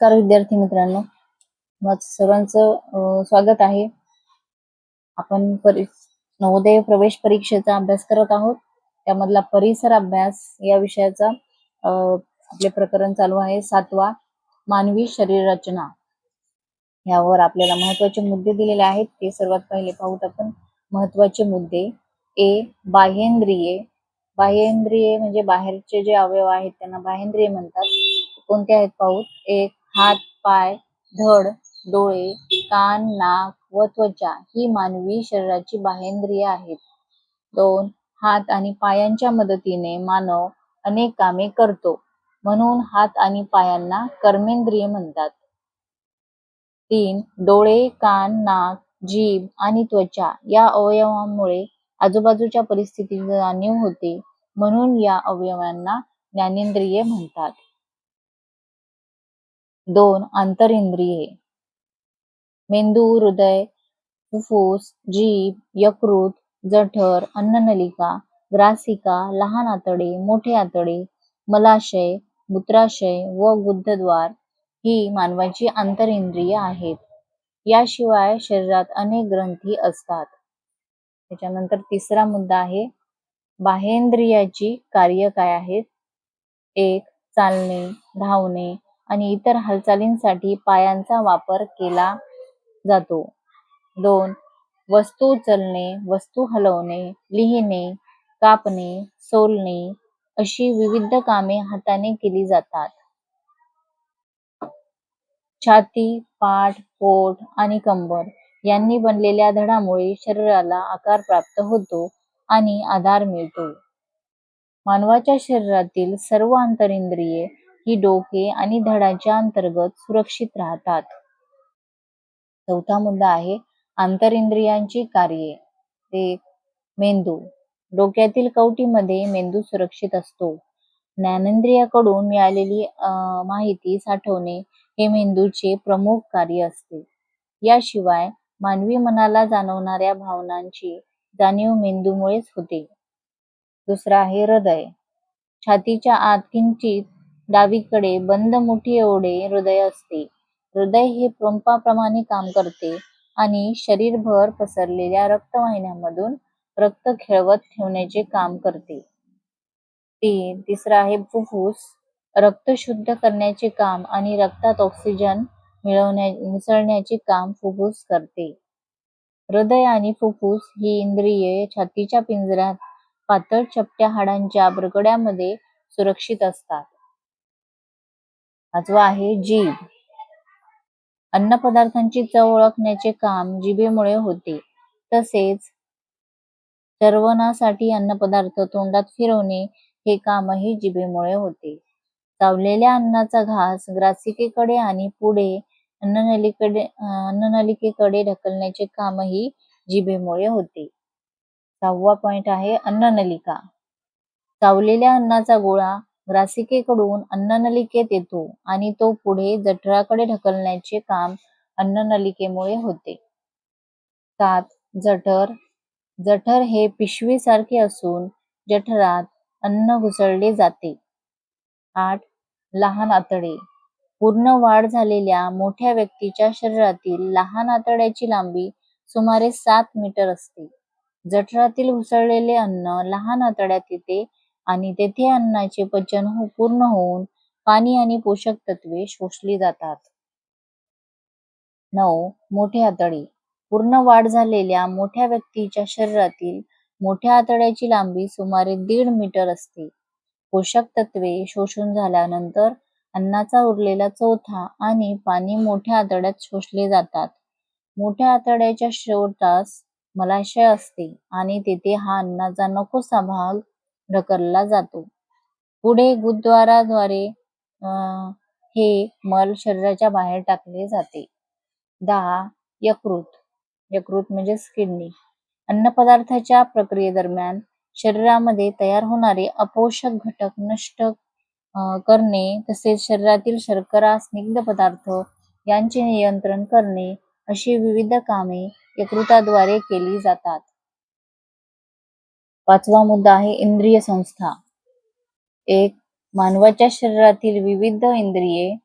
नमस्कार विद्यार्थी मित्रांनो, मग सर्वांचं स्वागत आहे. आपण नवोदय प्रवेश परीक्षेचा अभ्यास करत आहोत. त्यामधला परिसर अभ्यास या विषयाचा आपले प्रकरण चालू आहे 7वा मानवी शरीर रचना. यावर आपल्याला महत्त्वाचे मुद्दे दिलेले आहेत. ते सर्वात पहिले पाहूत आपण. महत्त्वाचे मुद्दे. बाह्येंद्रिये. बाह्येंद्रिये म्हणजे बाहेरचे जे अवयव आहेत त्यांना बाह्येंद्रिये म्हणतात. कोणते आहेत पाहूत. 1. हात, पाय, धड, डोळे, कान, नाक व त्वचा ही मानवी शरीराची बाह्येंद्रिये आहेत. 2. हात आणि पायांच्या मदतीने मानव अनेक कामे करतो, म्हणून हात आणि पायांना कर्मेंद्रिय म्हणतात. 3. डोळे, कान, नाक, जीभ आणि त्वचा या अवयवांमुळे आजूबाजूच्या परिस्थितीची जाणीव होते, म्हणून या अवयवांना ज्ञानेंद्रिये म्हणतात. 2. आंतरेंद्रिये. मेंदू, हृदय, फुफ्फुस, जीभ, यकृत, जठर, अन्ननलिका, ग्रासिका, लहान आतडे, मोठे आतडे, मलाशय, मूत्राशय व गुदद्वार ही मानवाची आंतरेंद्रिये आहेत. याशिवाय शरीरात अनेक ग्रंथी असतात. त्याच्यानंतर तिसरा मुद्दा आहे बाह्येंद्रियाची कार्य काय आहेत. 1. चालणे, धावणे आणि इतर हालचालींसाठी पायांचा वापर केला जातो. 2. वस्तू उचलणे, वस्तू हलवणे, लिहिणे, कापणे, सोलणे अशी विविध कामे हाताने केली जातात. छाती, पाठ, पोट आणि कंबर यांनी बनलेल्या धडामुळे शरीराला आकार प्राप्त होतो आणि आधार मिळतो. मानवाच्या शरीरातील सर्व आंतरेंद्रिये ही डोके आणि धडाच्या अंतर्गत सुरक्षित राहतात. चौथा मुद्दा आहे आंतरेंद्रियांची कार्ये. 1. मेंदू. डोक्यातील कवटीमध्ये मेंदू सुरक्षित असतो. ज्ञानेंद्रियाकडून मिळालेली माहिती साठवणे हे मेंदूचे प्रमुख कार्य असते. याशिवाय मानवी मनाला जाणवणाऱ्या भावनांची जाणीव मेंदूमुळेच होते. दुसरा आहे हृदय. छातीच्या आत किंचित डावीकडे बंद मुठी एवढे हृदय असते. हृदय हे पंपाप्रमाणे काम करते आणि शरीरभर पसरलेल्या रक्तवाहिन्यांमधून रक्त खेळवत ठेवण्याचे काम करते. तिसरा आहे फुफ्फुस. रक्त शुद्ध करण्याचे काम आणि रक्तात ऑक्सिजन मिसळण्याचे काम फुफ्फुस करते. हृदय आणि फुफ्फुस ही इंद्रिये छातीच्या पिंजऱ्यात पातळ चपट्या हाडांच्या बुरगड्यामध्ये सुरक्षित असतात. पाचवा आहे जीभ. अन्नपदार्थांची चव ओळखण्याचे काम जिभेमुळे होते. तसेच चरवणासाठी अन्नपदार्थ तोंडात फिरवणे हे कामही जिभेमुळे होते. चावलेल्या अन्नाचा घास ग्रासिकेकडे आणि पुढे अन्ननलिकेकडे ढकलण्याचे कामही जिभेमुळे होते. 6वा पॉइंट आहे अन्ननलिका. चावलेल्या अन्नाचा गोळा ग्रासिकेकडून अन्ननलिकेत येतो आणि तो पुढे जठराकडे ढकलण्याचे काम अन्ननलिकेमुळे होते. 7. जठर. जठर हे पिशवीसारखे असून जठरात अन्न घुसळले जाते. 8. लहान आतडे. पूर्ण वाढ झालेल्या मोठ्या व्यक्तीच्या शरीरातील लहान आतड्याची लांबी सुमारे 7 मीटर असते. जठरातील घुसळलेले अन्न लहान आतड्यात येते आणि तेथे अन्नाचे पचन पूर्ण होऊन पाणी आणि पोषक तत्वे शोषली जातात. 9. मोठे आतडे. पूर्ण वाढ झालेल्या मोठ्या व्यक्तीच्या शरीरातील मोठ्या आतड्याची लांबी सुमारे 1.5 मीटर असते. पोषक तत्वे शोषून झाल्यानंतर अन्नाचा उरलेला चौथा आणि पाणी मोठ्या आतड्यात शोषले जातात. मोठ्या आतड्याच्या शेवटास मलाशय असते आणि तेथे हा अन्नाचा नकोसा भाग ढकलला जातो. पुढे गुदद्वाराद्वारे हे मल शरीराच्या बाहेर टाकले जाते. 10. यकृत. यकृत म्हणजेच किडनी. अन्नपदार्थाच्या प्रक्रियेदरम्यान शरीरामध्ये तयार होणारे अपोषक घटक नष्ट करणे तसेच शरीरातील शर्करा, स्निग्ध पदार्थ यांचे नियंत्रण करणे अशी विविध कामे यकृताद्वारे केली जातात. 5वा मुद्दा आहे इंद्रिय संस्था. 1. मानवाच्या शरीरातील विविध इंद्रिये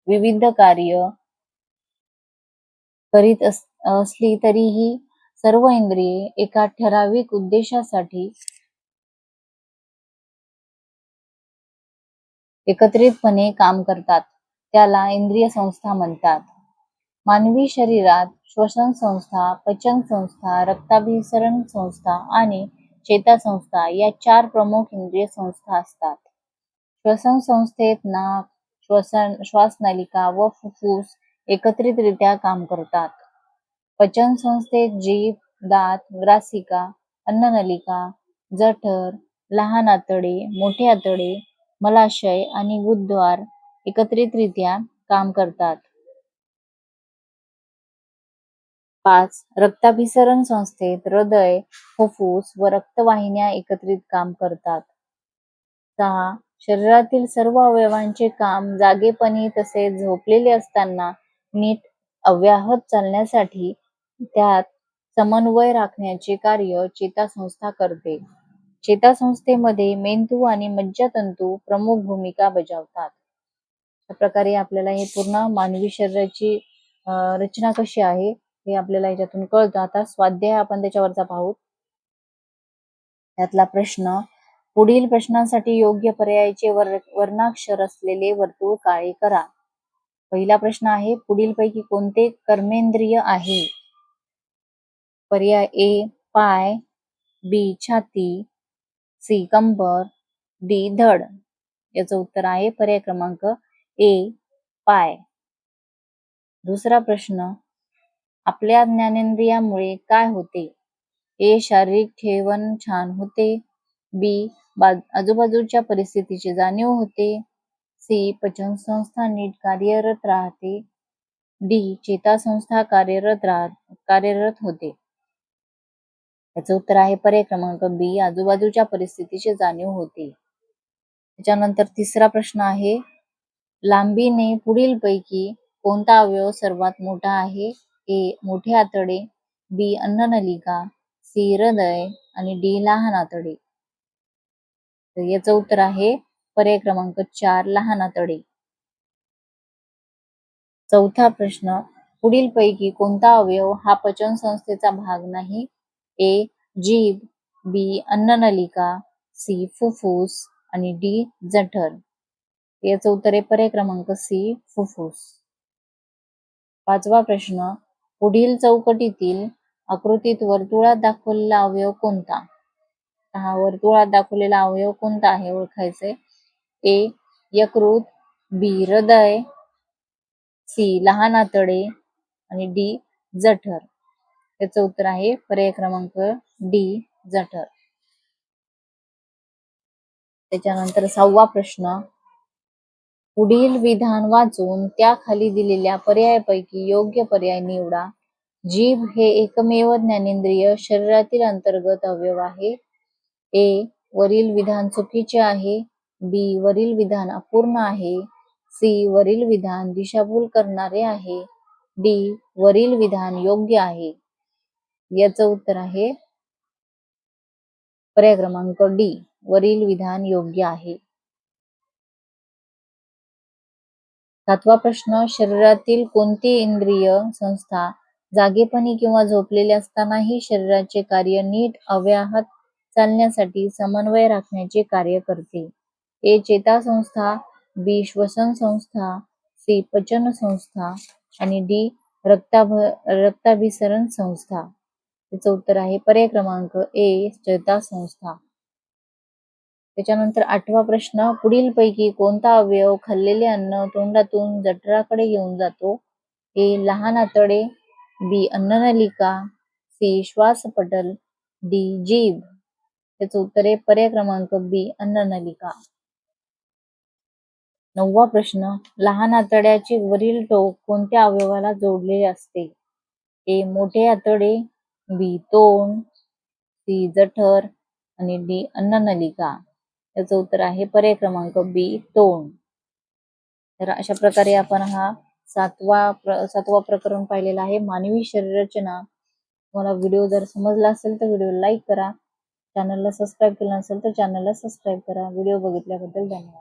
विविध कार्य करीत असली तरीही सर्व इंद्रिये एका ठराविक उद्देशासाठी एकत्रितपणे काम करतात, त्याला इंद्रिय संस्था म्हणतात. मानवी शरीरात श्वसन संस्था, पचन संस्था, रक्ताभिसरण संस्था आणि चेतासंस्था या 4 प्रमुख इंद्रिय संस्था असतात. श्वसन संस्थेत नाक, श्वासनलिका व फुफ्फुस एकत्रितरित्या काम करतात. पचन संस्थेत जीभ, दात, ग्रासिका, अन्ननलिका, जठर, लहान आतडे, मोठे आतडे, मलाशय आणि गुदद्वार एकत्रितरित्या काम करतात. 5. रक्ताभिसरण संस्थेत हृदय, फुफ्फुस व रक्तवाहिन्या एकत्रित काम करतात. 6. शरीरातील सर्व अवयवांचे काम जागेपणी तसेच झोपलेले असताना नीट अव्याहत चालण्यासाठी त्यात समन्वय राखण्याचे कार्य चेतासंस्था करते. चेतासंस्थेमध्ये मेंदू आणि मज्जातंतू प्रमुख भूमिका बजावतात. अशा प्रकारे आपल्याला हे पूर्ण मानवी शरीराची रचना कशी आहे हे आपल्याला याच्यातून कळतं. आता स्वाध्याय आपण त्याच्यावरचा पाहू. त्यातला प्रश्न, पुढील प्रश्नांसाठी योग्य पर्यायाचे वर्णाक्षर असलेले वर्तुळ काळे करा. पहिला प्रश्न आहे, पुढीलपैकी कोणते कर्मेंद्रिय आहे? पर्याय ए पाय, बी छाती, सी कंबर, डी धड. याचं उत्तर आहे पर्याय क्रमांक ए पाय. दुसरा प्रश्न, आपल्या ज्ञानेंद्रियामुळे काय होते? ए शारीरिक ठेवण छान होते, बी आजूबाजूच्या परिस्थितीची जाणीव होते, सी पचनसंस्था नीट कार्यरत राहते, डी चेतासंस्था कार्यरत होते. याचं उत्तर आहे पर्याय क्रमांक बी आजूबाजूच्या परिस्थितीची जाणीव होते. त्याच्यानंतर तिसरा प्रश्न आहे, लांबीने पुढीलपैकी कोणता अवयव सर्वात मोठा आहे? ए मोठे आतडे, बी अन्ननलिका, सी हृदय आणि डी लहान आतडे. तर याचं उत्तर आहे पर्याय क्रमांक 4 लहान आतडे. चौथा प्रश्न, पुढीलपैकी कोणता अवयव हा पचन संस्थेचा भाग नाही? ए जीभ, बी अन्ननलिका, सी फुफ्फुस आणि डी जठर. याचं उत्तर आहे पर्याय क्रमांक सी फुफ्फुस. पाचवा प्रश्न, पुढील चौकटीतील आकृतीत वर्तुळात दाखवलेला अवयव कोणता? हा वर्तुळात दाखवलेला अवयव कोणता आहे ओळखायचंय. ए यकृत, बी हृदय, सी लहान आतडे आणि डी जठर. याचं उत्तर आहे पर्याय क्रमांक डी जठर. त्याच्यानंतर 6वा प्रश्न, पुढील विधान वाचून त्या खाली दिलेल्या पर्यायापैकी योग्य पर्याय निवडा. जीभ हे एकमेव ज्ञानेंद्रिय शरीरातील अंतर्गत अवयव आहे. ए वरील विधान चुकीचे आहे, बी वरील विधान अपूर्ण आहे, सी वरील विधान दिशाभूल करणारे आहे, डी वरील विधान योग्य आहे. याचं उत्तर आहे पर्याय क्रमांक डी वरील विधान योग्य आहे. 7वा प्रश्न, शरीरातील कोणती इंद्रिय संस्था जागेपणी किंवा झोपलेले असतानाही शरीराचे कार्य नीट अव्याहत चालण्यासाठी समन्वय राखण्याचे कार्य करते? ए चेतासंस्था, बी श्वसन संस्था, सी पचन संस्था आणि डी रक्ताभिसरण संस्था. याचं उत्तर आहे पर्याय क्रमांक ए चेतासंस्था. त्याच्यानंतर 8वा प्रश्न, पुढीलपैकी कोणता अवयव खाल्लेले अन्न तोंडातून जठराकडे घेऊन जातो? ए लहान आतडे, बी अन्ननलिका, सी श्वासपटल, डी जीभ. त्याचं उत्तर आहे पर्याय क्रमांक बी अन्ननलिका. 9वा प्रश्न, लहान आतड्याचे वरील टोक कोणत्या अवयवाला जोडलेले असते? ए मोठे आतडे, बी तोंड, सी जठर आणि डी अन्ननलिका. याचं उत्तर आहे पर्याय क्रमांक बी तोंड. तर अशा प्रकारे आपण हा सातवा प्रकरण पाहिलेला आहे, मानवी शरीर रचना. तुम्हाला व्हिडिओ जर समजला असेल तर व्हिडिओ लाईक करा, चॅनलला सबस्क्राईब केलं नसेल तर चॅनलला सबस्क्राईब करा. व्हिडिओ बघितल्याबद्दल धन्यवाद.